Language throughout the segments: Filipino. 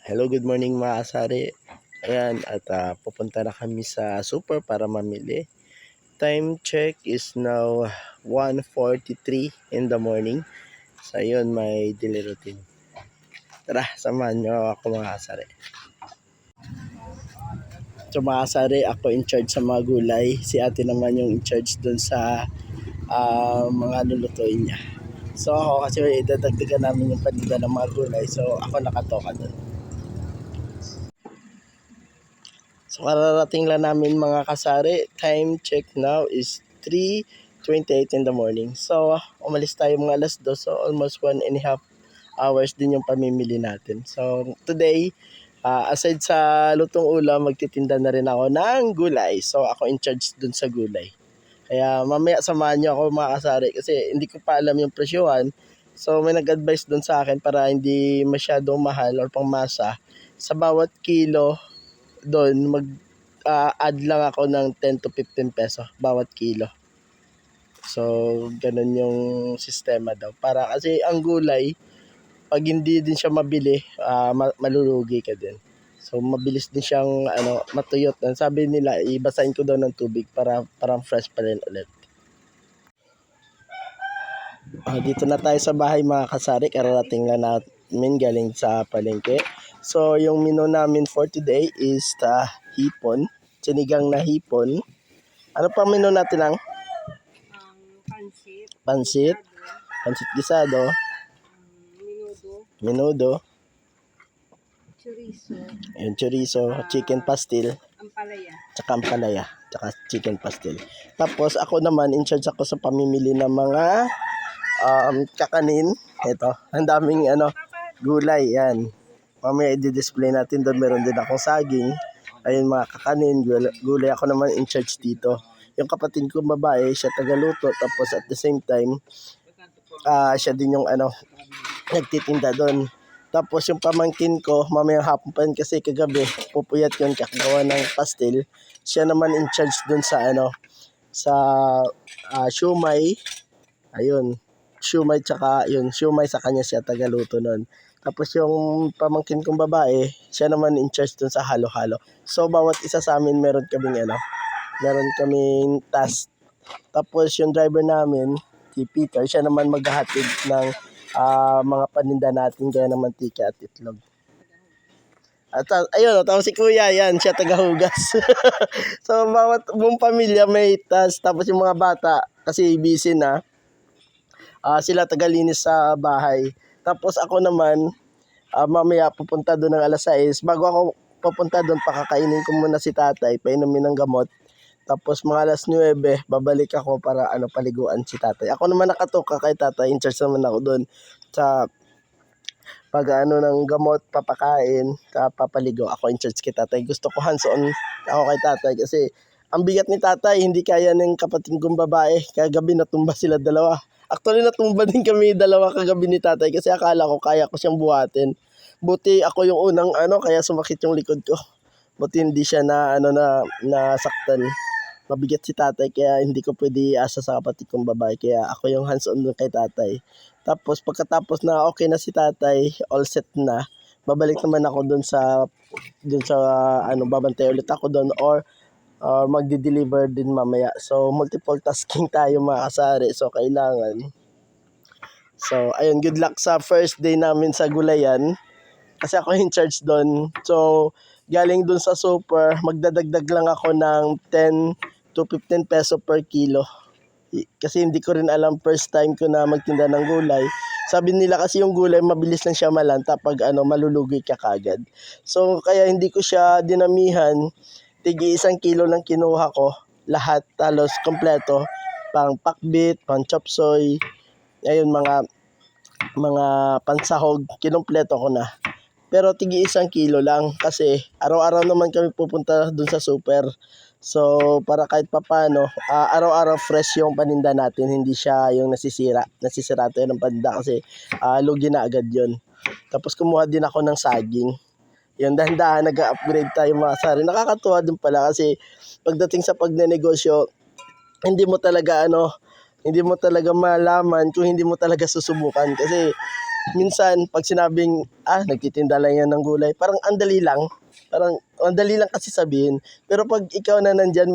Hello, good morning mga kasari. Ayan, at pupunta na kami sa super para mamili. Time check is now 1:43 in the morning. So, yun, may daily routine. Tara, samahan nyo ako mga kasari. So, mga kasari, ako in charge sa mga gulay. Si ate naman yung in charge dun sa mga lulutuin niya. So, ako kasi idadagdagan namin yung paninda ng mga gulay. So, ako nakatoka dun. So kararating lang namin mga kasari. Time check now is 3:28 in the morning. So umalis tayo mga alas 2. So almost 1.5 hours din yung pamimili natin. So today, aside sa lutong ulam, magtitinda na rin ako ng gulay. So ako in charge dun sa gulay. Kaya mamaya samahan niyo ako mga kasari kasi hindi ko pa alam yung presyuhan. So may nag-advise dun sa akin para hindi masyadong mahal or pangmasa. Sa bawat kilo doon add lang ako ng 10 to 15 peso bawat kilo. So, ganun yung sistema daw. Para kasi ang gulay, pag hindi din siya mabili, malulugi ka din. So, mabilis din siyang matuyot. Sabi nila, ibasahin ko daw ng tubig para parang fresh pa rin ulit. Dito na tayo sa bahay mga kasari. Kararating lang namin galing sa palengke. So, yung menu namin for today is hipon. Sinigang na hipon. Ano pa menu natin lang? Pansit. Pansit. Pansit gisado. Menudo. Chorizo. Yung chorizo. Chicken pastil. Ampalaya. Tsaka ampalaya. Tsaka chicken pastil. Tapos ako naman, in charge ako sa pamimili ng mga kakanin. Ito. Ang daming gulay. Yan. Mamaya i-display natin doon. Meron din akong saging. Ayun mga kakanin. Gulay ako naman in charge dito. Yung kapatid ko babae, siya tagaluto. Tapos at the same time, siya din yung nagtitinda doon. Tapos yung pamangkin ko, mamayang hapon pa yun kasi kagabi, pupuyat yun kakagawa ng pastil. Siya naman in charge doon sa sa siumay. Ayun, siumay tsaka yun, siumay sa kanya siya tagaluto noon. Tapos yung pamangkin kong babae, siya naman in charge doon sa halo-halo. So bawat isa sa amin meron kaming task. Tapos yung driver namin, si Peter, siya naman maghahatid ng mga paninda natin gaya ng mantika at itlog. At ayun, tapos si Kuya, yan, siya tagahugas. So bawat buong pamilya may task. Tapos yung mga bata, kasi busy na, sila tagalinis sa bahay. Tapos ako naman, mamaya pupunta doon ng alas 6. Bago ako pupunta doon, pakakainin ko muna si tatay, painumin ng gamot. Tapos mga alas 9, babalik ako para paliguan si tatay. Ako naman nakatoka kay tatay, in charge naman ako doon sa pag ng gamot, papakain, papaligo. Ako in charge kay tatay. Gusto ko hands-on ako kay tatay kasi ang bigat ni tatay, hindi kaya ng kapatid kong babae. Kagabi natumba sila dalawa. Actually natumba din kami dalawa kagabi ni tatay kasi akala ko kaya ko siyang buhatin. Buti ako yung unang kaya sumakit yung likod ko. Buti hindi siya nasaktan. Mabigat si tatay kaya hindi ko pwede asa sa kapatid kong babae kaya ako yung hands-on dun kay tatay. Tapos pagkatapos na okay na si tatay, all set na, babalik naman ako dun sa babantay ulit ako dun or magdi-deliver din mamaya. So multiple tasking tayo mga kasari. So kailangan. So ayun, good luck sa first day namin sa gulayan. Kasi ako in charge doon. So galing dun sa super, magdadagdag lang ako ng 10 to 15 peso per kilo. Kasi hindi ko rin alam, first time ko na magtinda ng gulay. Sabi nila kasi yung gulay mabilis lang siya malanta pag malulugi ka kagad. So kaya hindi ko siya dinamihan. Tigi 1 kilo lang kinuha ko. Lahat halos kompleto. Pang pakbit, pang chop suey. Ayun mga pansahog, kinumpleto ko na. Pero tigi 1 kilo lang kasi araw-araw naman kami pupunta dun sa super. So para kahit papano, araw-araw fresh yung paninda natin, hindi siya yung nasisira. Nasisira tayo ng paninda kasi lugi na agad yun. Tapos kumuha din ako ng saging. Yung dahan-dahan nag-upgrade tayo mga sari. Nakakatuwa din pala kasi pagdating sa pagnenegosyo, hindi mo talaga malaman kung hindi mo talaga susubukan kasi minsan pag sinabing, nagtitinda lang yan ng gulay, parang ang dali lang. Parang ang dali lang kasi sabihin. Pero pag ikaw na nandyan,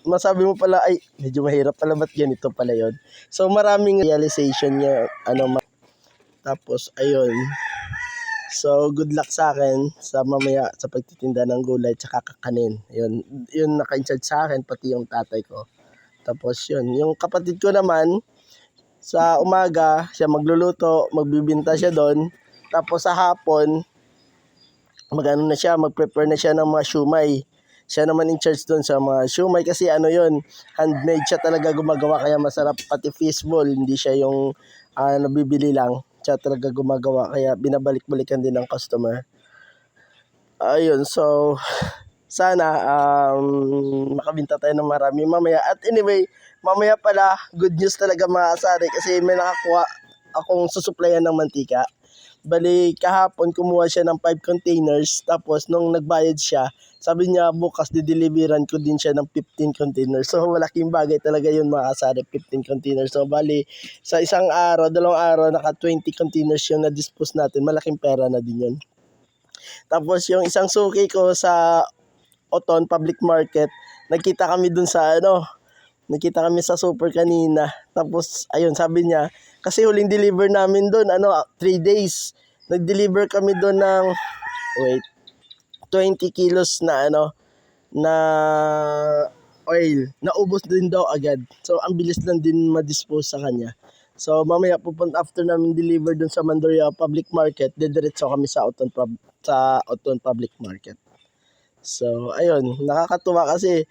masabi mo pala, ay, medyo mahirap pala, ba't ganito pala yon. So maraming realization niya, tapos ayun. So good luck sa akin sa mamaya sa pagtitinda ng gulay tsaka kakanin. Yun naka-in-charge sa akin, pati yung tatay ko. Tapos yun, yung kapatid ko naman, sa umaga, siya magluluto, magbibinta siya doon. Tapos sa hapon, mag-prepare na siya ng mga siumay. Siya naman in charge doon sa mga siumay kasi handmade siya talaga gumagawa kaya masarap, pati fishball, hindi siya yung nabibili lang. Siya talaga gumagawa kaya binabalik-balikan din ng customer. Ayun, so sana makabinta tayo ng marami mamaya. At anyway, mamaya pala, good news talaga mga kasari kasi may nakakuha akong susuplayan ng mantika. Bali, kahapon kumuha siya ng 5 containers, tapos nung nagbayad siya, sabi niya bukas dideliveran ko din siya ng 15 containers. So malaking bagay talaga yun mga kasari, 15 containers. So bali, sa isang araw, 2 araw, naka 20 containers yung na-dispose natin. Malaking pera na din yun. Tapos yung isang suki ko sa Oton Public Market, nakita kami sa super kanina. Tapos ayun, sabi niya, kasi huling deliver namin doon 3 days. Nag-deliver kami doon ng 20 kilos na na oil. Naubos din daw agad. So ang bilis lang din ma-dispose sa kanya. So mamaya after namin deliver doon sa Mandurria Public Market, didiretso kami sa Oton Public Market. So ayun, nakakatuwa kasi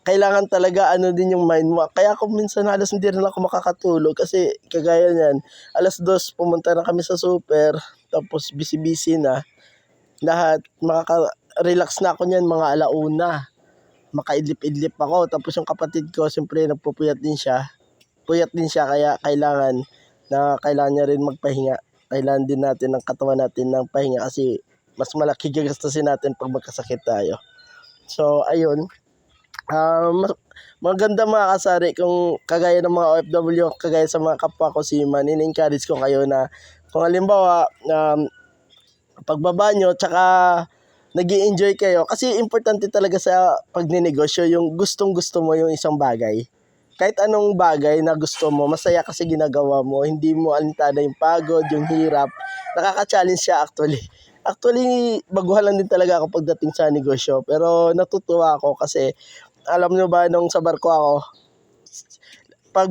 kailangan talaga din yung mind mo. Kaya ako minsan halos hindi rin ako makakatulog kasi kagaya niyan, 2:00 pumunta na kami sa super, tapos busy-busy na. Lahat, makaka-relax na ako niyan mga 1:00. Makaidlip-idlip ako. Tapos yung kapatid ko, siyempre nagpupuyat din siya. Puyat din siya kaya kailangan niya rin magpahinga. Kailangan din natin ng katawan natin ng pahinga kasi mas malaki gagastusin natin pag magkasakit tayo. So ayun, maganda mga kasari kung kagaya ng mga OFW, kagaya sa mga kapwa ko seaman, in-encourage ko kayo na kung halimbawa pagbaba nyo tsaka nag-i-enjoy kayo, kasi importante talaga sa pagninegosyo yung gustong-gusto mo yung isang bagay. Kahit anong bagay na gusto mo, masaya kasi ginagawa mo, hindi mo alintana yung pagod, yung hirap. Nakaka-challenge siya actually. Actually, baguhan lang din talaga ako pagdating sa negosyo, pero natutuwa ako kasi alam nyo ba nung sa barko ako, pag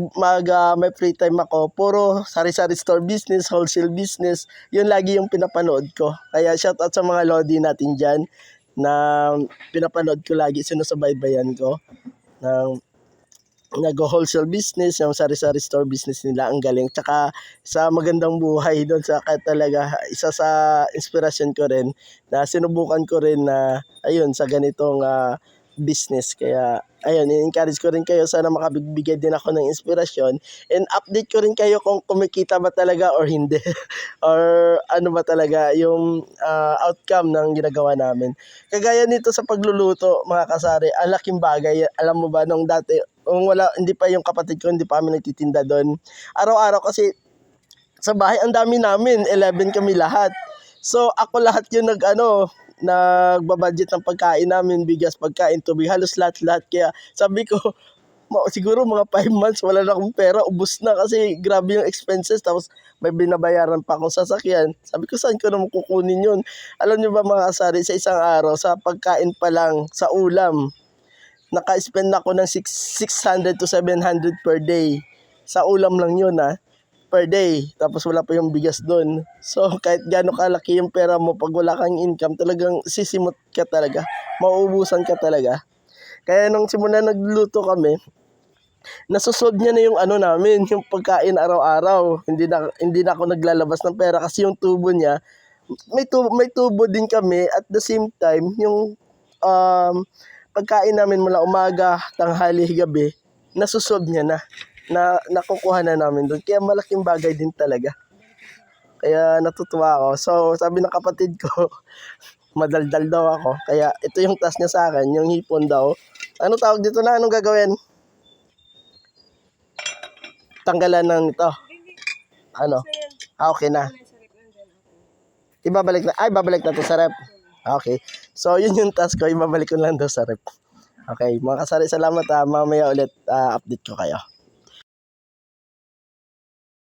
may free time ako, puro sari-sari store business, wholesale business, yun lagi yung pinapanood ko. Kaya shout out sa mga lodi natin dyan na pinapanood ko lagi, sinusubaybayan ko ng nag-wholesale business, yung sari-sari store business nila, ang galing. Tsaka sa magandang buhay doon, sa talaga, isa sa inspirasyon ko rin, na sinubukan ko rin na, ayun, sa ganitong business. Kaya, ayun, i-encourage ko rin kayo, sana makabibigay din ako ng inspirasyon, and update ko rin kayo kung kumikita ba talaga or hindi, or ano ba talaga yung outcome ng ginagawa namin. Kagaya nito sa pagluluto, mga kasari, ang laking bagay. Alam mo ba, nung dati, hindi pa yung kapatid ko, hindi pa kami nagtitinda doon. Araw-araw kasi sa bahay, ang dami namin, 11 kami lahat. So ako lahat yung nagbabudget ng pagkain namin, bigas, pagkain, tubig, halos lahat-lahat. Kaya sabi ko, siguro mga 5 months wala na akong pera, ubos na kasi grabe yung expenses, tapos may binabayaran pa akong sasakyan. Sabi ko, saan ko naman kukunin yun? Alam niyo ba mga kasari, sa isang araw, sa pagkain pa lang, sa ulam, naka-spend ako ng 600 to 700 per day. Sa ulam lang yun per day. Tapos wala pa yung bigas doon. So kahit gaano kalaki yung pera mo, pag wala kang income, talagang sisimot ka talaga. Mauubusan ka talaga. Kaya nung simula nagluto kami, nasusolve niya na yung namin, yung pagkain araw-araw. Hindi na ako naglalabas ng pera kasi yung tubo niya, may tubo din kami, at the same time, yung pagkain namin mula umaga, tanghali, gabi, nasusolve niya na nakukuha na namin doon. Kaya malaking bagay din talaga. Kaya natutuwa ako. So, sabi ng kapatid ko, madaldal daw ako. Kaya ito yung task niya sa akin, yung hipon daw. Ano tawag dito na? Anong gagawin? Tanggalan ng ito. Ano? Okay na. Ibabalik na. Ay, babalik na to sa rep. Okay. So, yun yung task ko. Ibabalik ko lang daw sa rep. Okay. Mga kasari, salamat. Mamaya ulit update ko kayo.